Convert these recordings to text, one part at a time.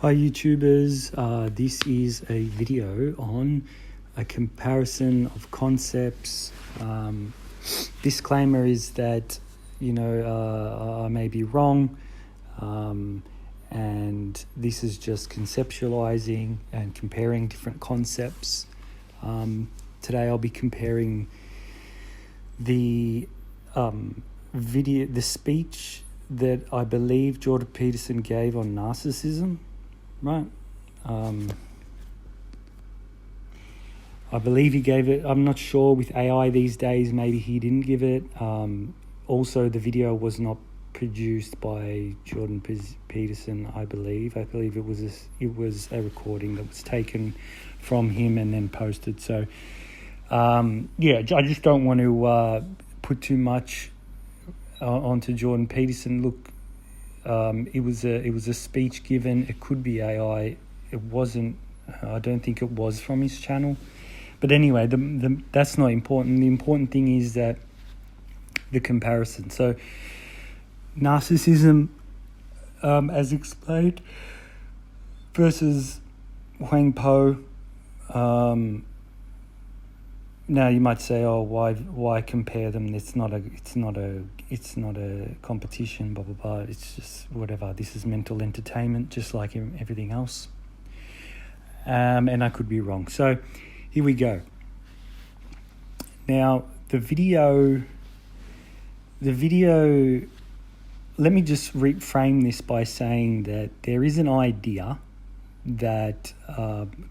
Hi YouTubers, this is a video on a comparison of concepts. Disclaimer is that, I may be wrong, and this is just conceptualizing and comparing different concepts. Today I'll be comparing the the speech that I believe Jordan Peterson gave on narcissism. Right. I believe he gave it. I'm not sure with AI these days. Maybe he didn't give it. Also, the video was not produced by Jordan Peterson. I believe it was a recording that was taken from him and then posted. So, I just don't want to put too much onto Jordan Peterson. Look. It was a speech given. It could be AI. It wasn't. I don't think it was from his channel. But anyway, that's not important. The important thing is that the comparison. So, narcissism, as explained, versus Huang. Now you might say, "Oh, why compare them? It's not a competition." Blah blah blah. It's just whatever. This is mental entertainment, just like everything else. And I could be wrong. So here we go. Now the video. Let me just reframe this by saying that there is an idea that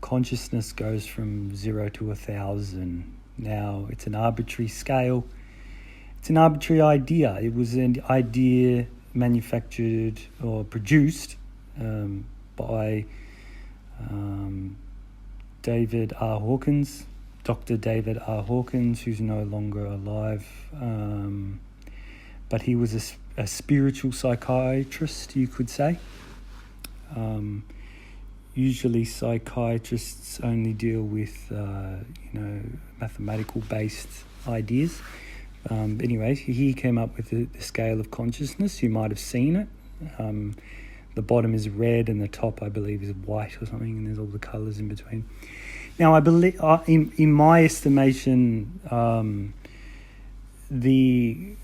consciousness goes from 0 to 1,000. Now, it's an arbitrary scale. It's an arbitrary idea. It was an idea manufactured or produced by David R. Hawkins, Dr. David R. Hawkins, who's no longer alive. But he was a spiritual psychiatrist, you could say. Usually psychiatrists only deal with, mathematical-based ideas. Anyway, he came up with the scale of consciousness. You might have seen it. The bottom is red and the top, I believe, is white or something, and there's all the colours in between. Now, I believe, in my estimation, the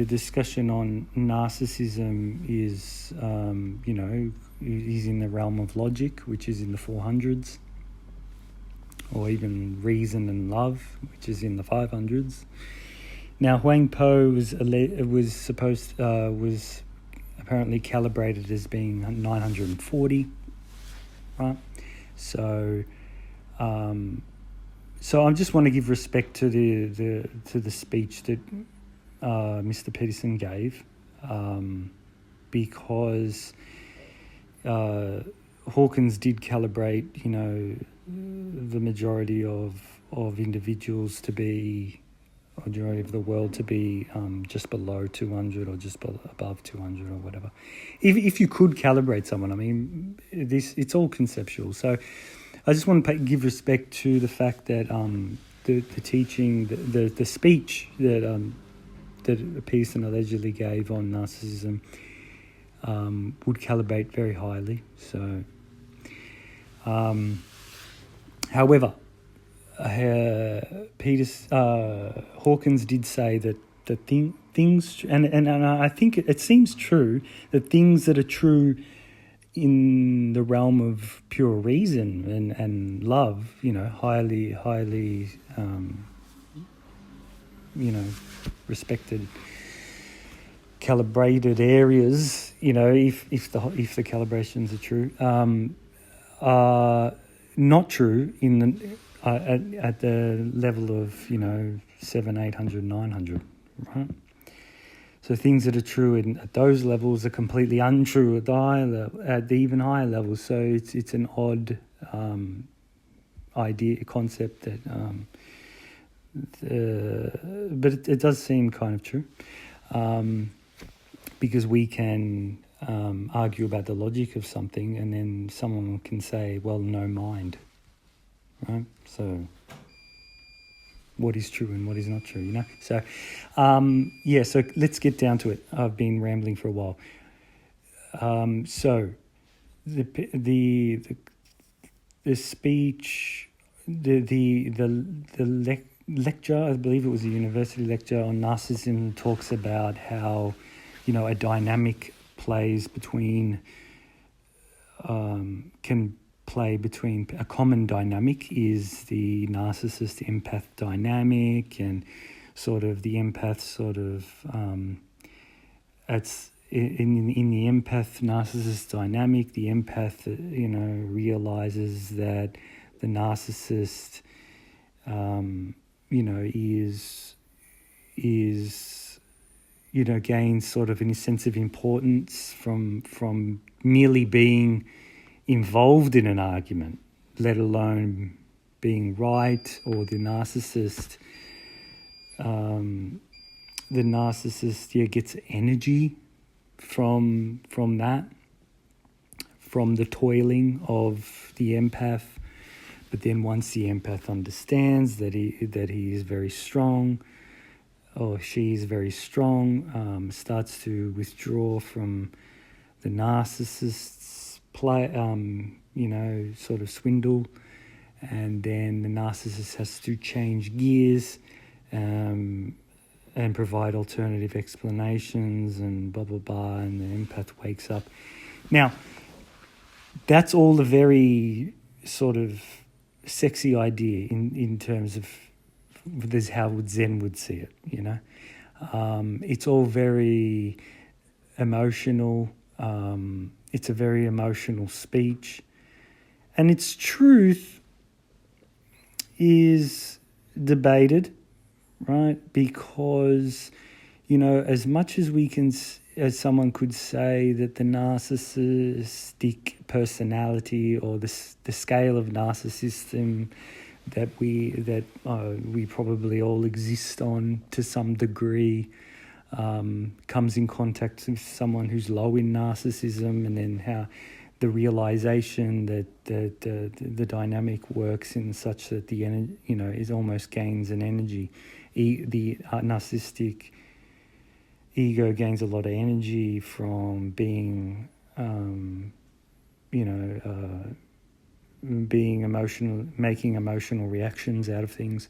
discussion on narcissism is, is in the realm of logic, which is in the 400s, or even reason and love, which is in the 500s. Now, Huang was apparently calibrated as being 940, right? So I just want to give respect to the speech that Mr. Peterson gave, because Hawkins did calibrate, the majority of individuals to be, or majority of the world to be just below 200 or just above 200 or whatever. If you could calibrate someone, I mean, it's all conceptual. So I just want to give respect to the fact that the teaching, the speech that Peterson allegedly gave on narcissism would calibrate very highly. So, however, Hawkins did say that things, and I think it seems true, that things that are true in the realm of pure reason and love, highly, respected, calibrated areas, if the calibrations are true, are not true at the level of 700, 800, 900, right? So things that are true at those levels are completely untrue at the even higher levels. So it's an odd concept that, but it does seem kind of true, because we can argue about the logic of something, and then someone can say, "Well, no mind," right? So, what is true and what is not true, So, so let's get down to it. I've been rambling for a while. So the speech, the lecture, I believe it was a university lecture on narcissism, talks about how, a dynamic plays between, can play between, a common dynamic is the narcissist empath dynamic, and sort of the empath it's in the empath narcissist dynamic, the empath, realizes that the narcissist, gains sort of a sense of importance from merely being involved in an argument, let alone being right, or the narcissist, gets energy from that, from the toiling of the empath. But then once the empath understands that he is very strong, or she is very strong, starts to withdraw from the narcissist's play, sort of swindle, and then the narcissist has to change gears, and provide alternative explanations and blah, blah, blah, and the empath wakes up. Now, that's all a very sort of sexy idea in terms of this is how Zen would see it, It's all very emotional. It's a very emotional speech. And its truth is debated, right? Because, as much as as someone could say that the narcissistic personality, or the scale of narcissism that we probably all exist on to some degree, comes in contact with someone who's low in narcissism, and then how the realization that the dynamic works in such that the energy, is almost gains an energy. The narcissistic ego gains a lot of energy from being, being emotional, making emotional reactions out of things.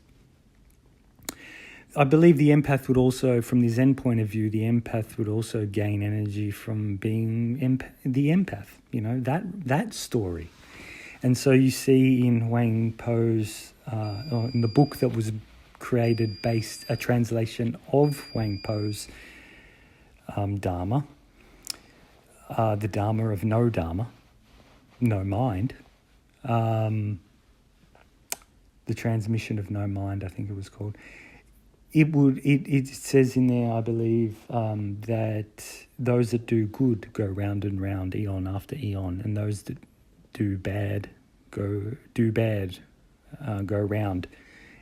I believe the empath would also, from the Zen point of view, the empath would also gain energy from being the empath, that story. And so you see in Huang Po's, in the book that was created based, a translation of Huang Po's Dharma, the Dharma of no Dharma, no mind, the transmission of no mind, I think it was called. It says in there, I believe, that those that do good go round and round, eon after eon, and those that do bad go round,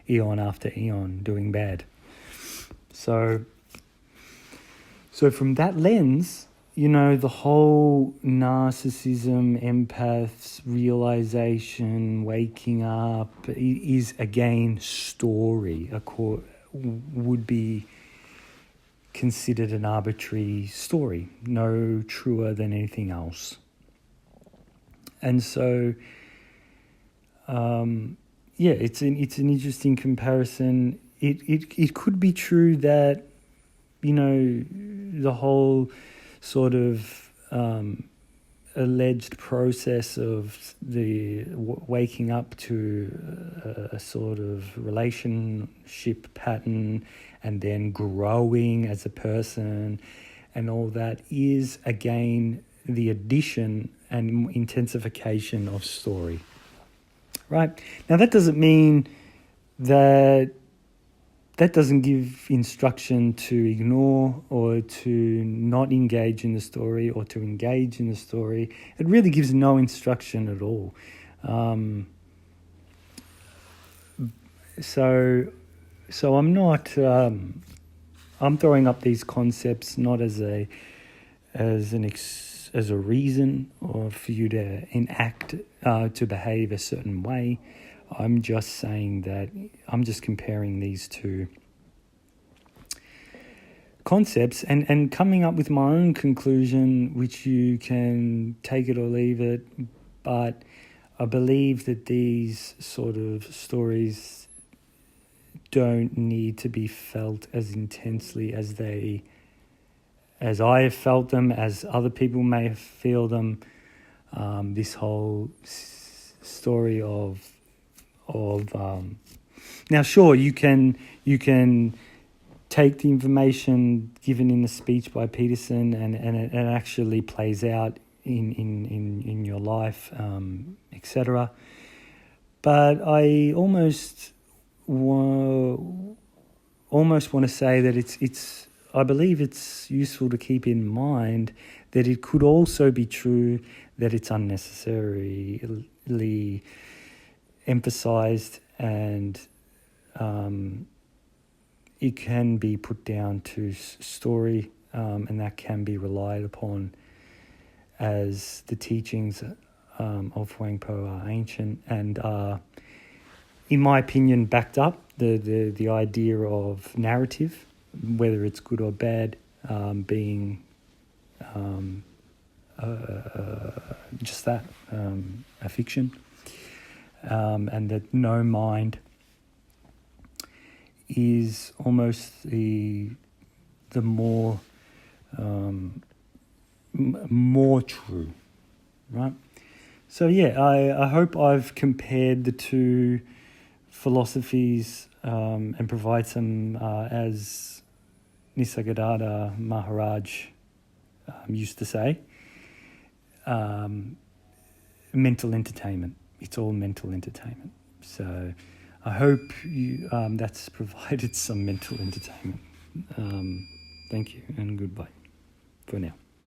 eon after eon, doing bad. So from that lens, the whole narcissism, empaths, realization, waking up is again story. Would be considered an arbitrary story, no truer than anything else. And so, it's an interesting comparison. It could be true that, the whole sort of alleged process of the waking up to a sort of relationship pattern and then growing as a person and all that is, again, the addition and intensification of story. Right? Now, that doesn't mean that doesn't give instruction to ignore or to not engage in the story or to engage in the story. It really gives no instruction at all. So I'm not. I'm throwing up these concepts not as a reason or for you to enact to behave a certain way. I'm just saying that I'm just comparing these two concepts and coming up with my own conclusion, which you can take it or leave it. But I believe that these sort of stories don't need to be felt as intensely as I have felt them, as other people may feel them. This whole story of now, sure, you can take the information given in the speech by Peterson and it actually plays out in your life, etc. But I almost want to say that it's I believe it's useful to keep in mind that it could also be true that it's unnecessarily emphasized and it can be put down to story, and that can be relied upon as the teachings of Huang Po are ancient and are, in my opinion, backed up. The idea of narrative, whether it's good or bad, being just that, a fiction, and that no mind is almost the more more true, right? So yeah, I hope I've compared the two philosophies and provide some, as Nisargadatta Maharaj used to say, mental entertainment. It's all mental entertainment. So I hope you that's provided some mental entertainment. Thank you and goodbye for now.